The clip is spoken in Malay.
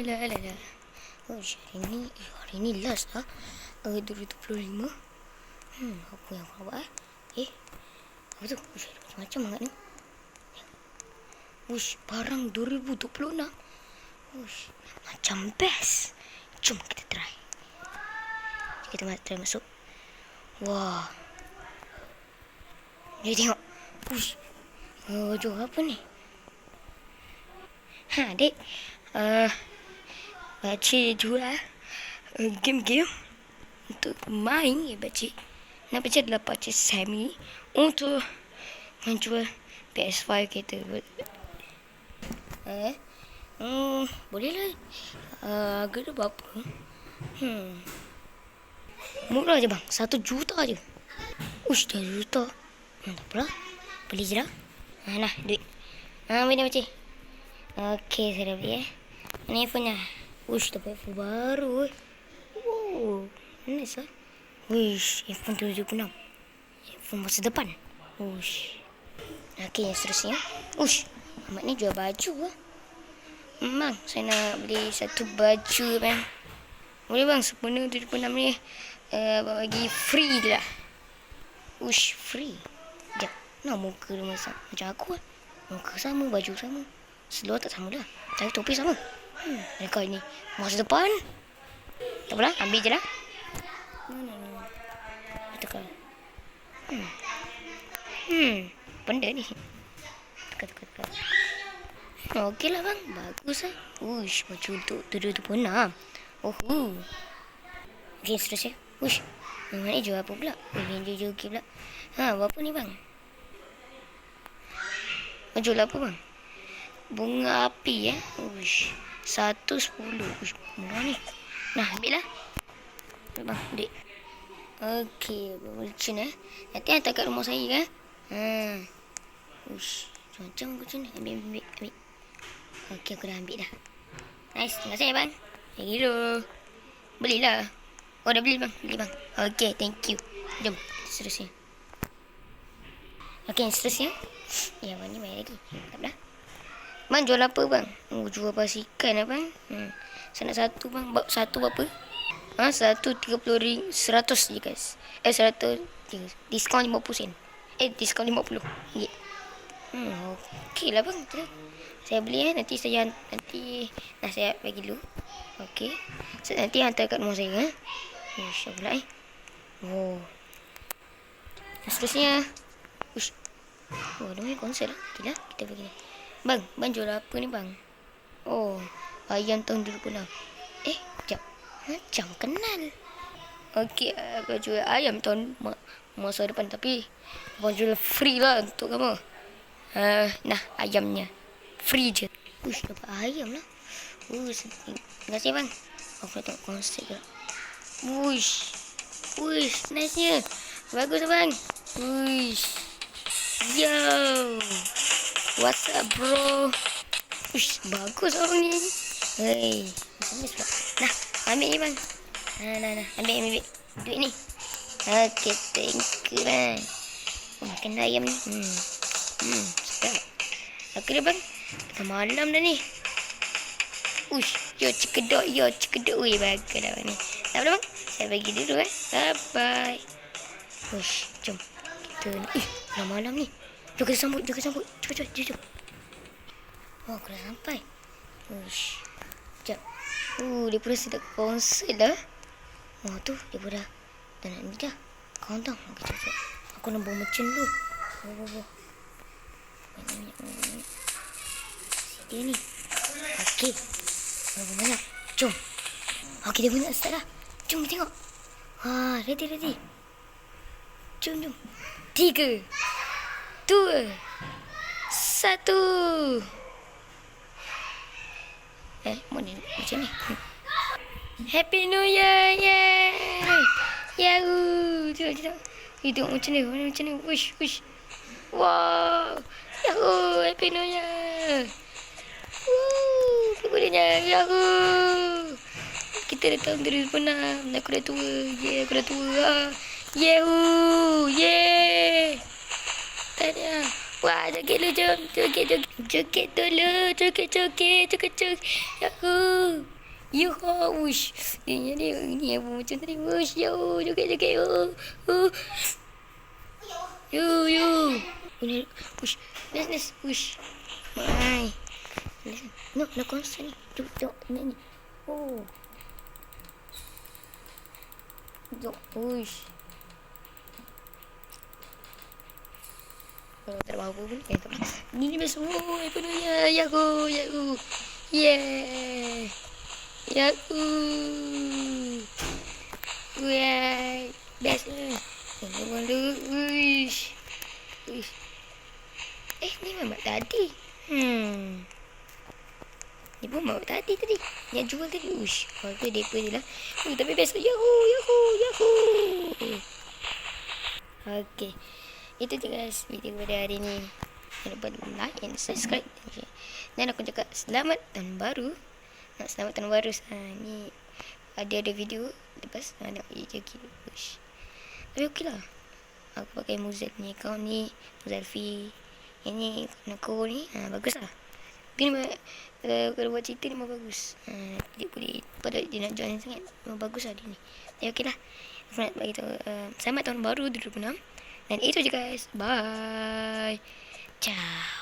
Alah. Oh, hari ni last lah. 2025. Apa yang aku buat apa tu? Macam-macam sangat ni. Barang 2026. Macam best. Jom kita try. Kita try masuk. Wah. Ni tengok. Jual apa ni? Dek. Pakcik jual game-game untuk main ya pakcik. Nak pakcik adalah pakcik Sammy untuk menjual PS5 kita. Boleh lah. Harga dia berapa? Murah je bang. 1 juta je. 1 juta. Tak apalah. Beli je lah. Nah, duit. Ambil dah pakcik. Okey, saya dah beli Ni iPhone-nya. Dapat iPhone baru. Wow, nice lah. iPhone 76. iPhone masa depan. Okey, yang seterusnya. Ahmad ni jual baju lah. Bang, saya nak beli satu baju bang. Boleh bang, sempurna 76 ni bagi free je lah. Free. Sekejap. Nah, muka dia macam aku lah. Muka sama, baju sama. Seluar tak sama dah. Tapi topi sama. Mereka ni masa depan. Tak apalah, ambil je lah. Tekan. Benda ni. Tekan. Okey lah bang. Bagus lah. Baju untuk 2026. Okey, seterusnya. Ni jual apa pula? Ini jual pula. Berapa ni bang? Jual apa bang? Bunga api 110. Murah ni. Nah, ambil lah. Bang, duit. Okey, bercun nanti hantar kat rumah saya kan. Macam bercun. Ambil. Okey, aku dah ambil dah. Nice, terima kasih bang. Hero. Belilah. Dah beli bang. Okey, thank you. Jom, seterusnya. Okey, seterusnya. Yang ni bayar lagi. Tak apa. Bang, jual apa bang? Jual basikan lah bang. Saya nak satu bang. Satu berapa? 130 100 je guys. 100 je. Diskaun 50 sen. Diskaun 50 ringgit. Okey lah bang. Saya beli nanti saya bagi dulu. Okey. Nanti hantar kat rumah saya InsyaAllah seterusnya. Ada main konsert lah. Okey lah, kita pergi ni. Bang jual apa ni bang? Ayam tahun 2006. Sekejap. Macam kenal. Okey, aku jual ayam tahun masa depan. Tapi abang jual free lah untuk kamu. Nah, ayamnya free je. Dapat ayam lah. Terima kasih bang. Aku nak tengok konsert ke. Nice nya. Bagus bang. Yo, what's up bro? Bagus orang ni. Nah, ambil ni bang. Nah, ambil duit ni. Okey, thank you bang. Makan ayam ni. Sedap. Okey dah bang. Dah malam dah ni. Yo cekedok. Bagus dah bang ni. Tak apa bang. Saya bagi dulu Bye bye. Jom. Kita ni. Dah malam ni. Jom kita sambut. Jom. Aku dah sampai. Sekejap. Dia pun dah sedap konsert dah. Tu dia pun dah nak ni dah. Countdown. Sekejap. Aku nak bawa mercun dulu. Banyak. Dia ni. Okey. Banyak. Jom. Okey, dia pun nak start dah. Jom tengok. Ready. Jom. 3, 2, 1. Macam ni. Happy New Year. Yahoo. Tengok. Tengok macam ni. Wish. Wow. Yahoo. Happy New Year. Kemudiannya Yahoo. Kita dah tahun 2006. Aku dah tua. Aku dah tua. Yahoo. Tanya. Wah, joget dulu, jom. Joget dulu. Joget. Yahoo. Yuhu, wush. Dia ni apa macam tadi. Wush, yo, joget-joget. Oh. Yo. Wush. Let's. Wush. Bye. No, nak konsert ni. Duduk ni. Oh. Duduk. Wush. Kalau tak ada apa pun. Ni best. Oh, apa dia? Yahoo. Yeah. Yahoo. Wah, best lah. Wish. Ni memang tadi. Ni pun bawa tadi. Yang jual tadi. Wish. Kalau tu depa je lah. Tapi best. Yahoo. Okay. Itu je guys video pada hari ni. Jangan lupa like and subscribe. Dan aku cakap selamat tahun baru. Selamat tahun baru. Ni ada video lepas nak pergi jogging. Tapi okey lah. Aku pakai Muzal ni account ni, Muzalfi. Yang ni aku ni bagus lah. Tapi kalau buat cerita ni memang bagus. Dia boleh pada dia nak join sangat. Memang bagus lah dia ni. Tapi okey lah. Aku nak bagi tahu selamat tahun baru 2026. Dan itu je guys. Bye. Ciao.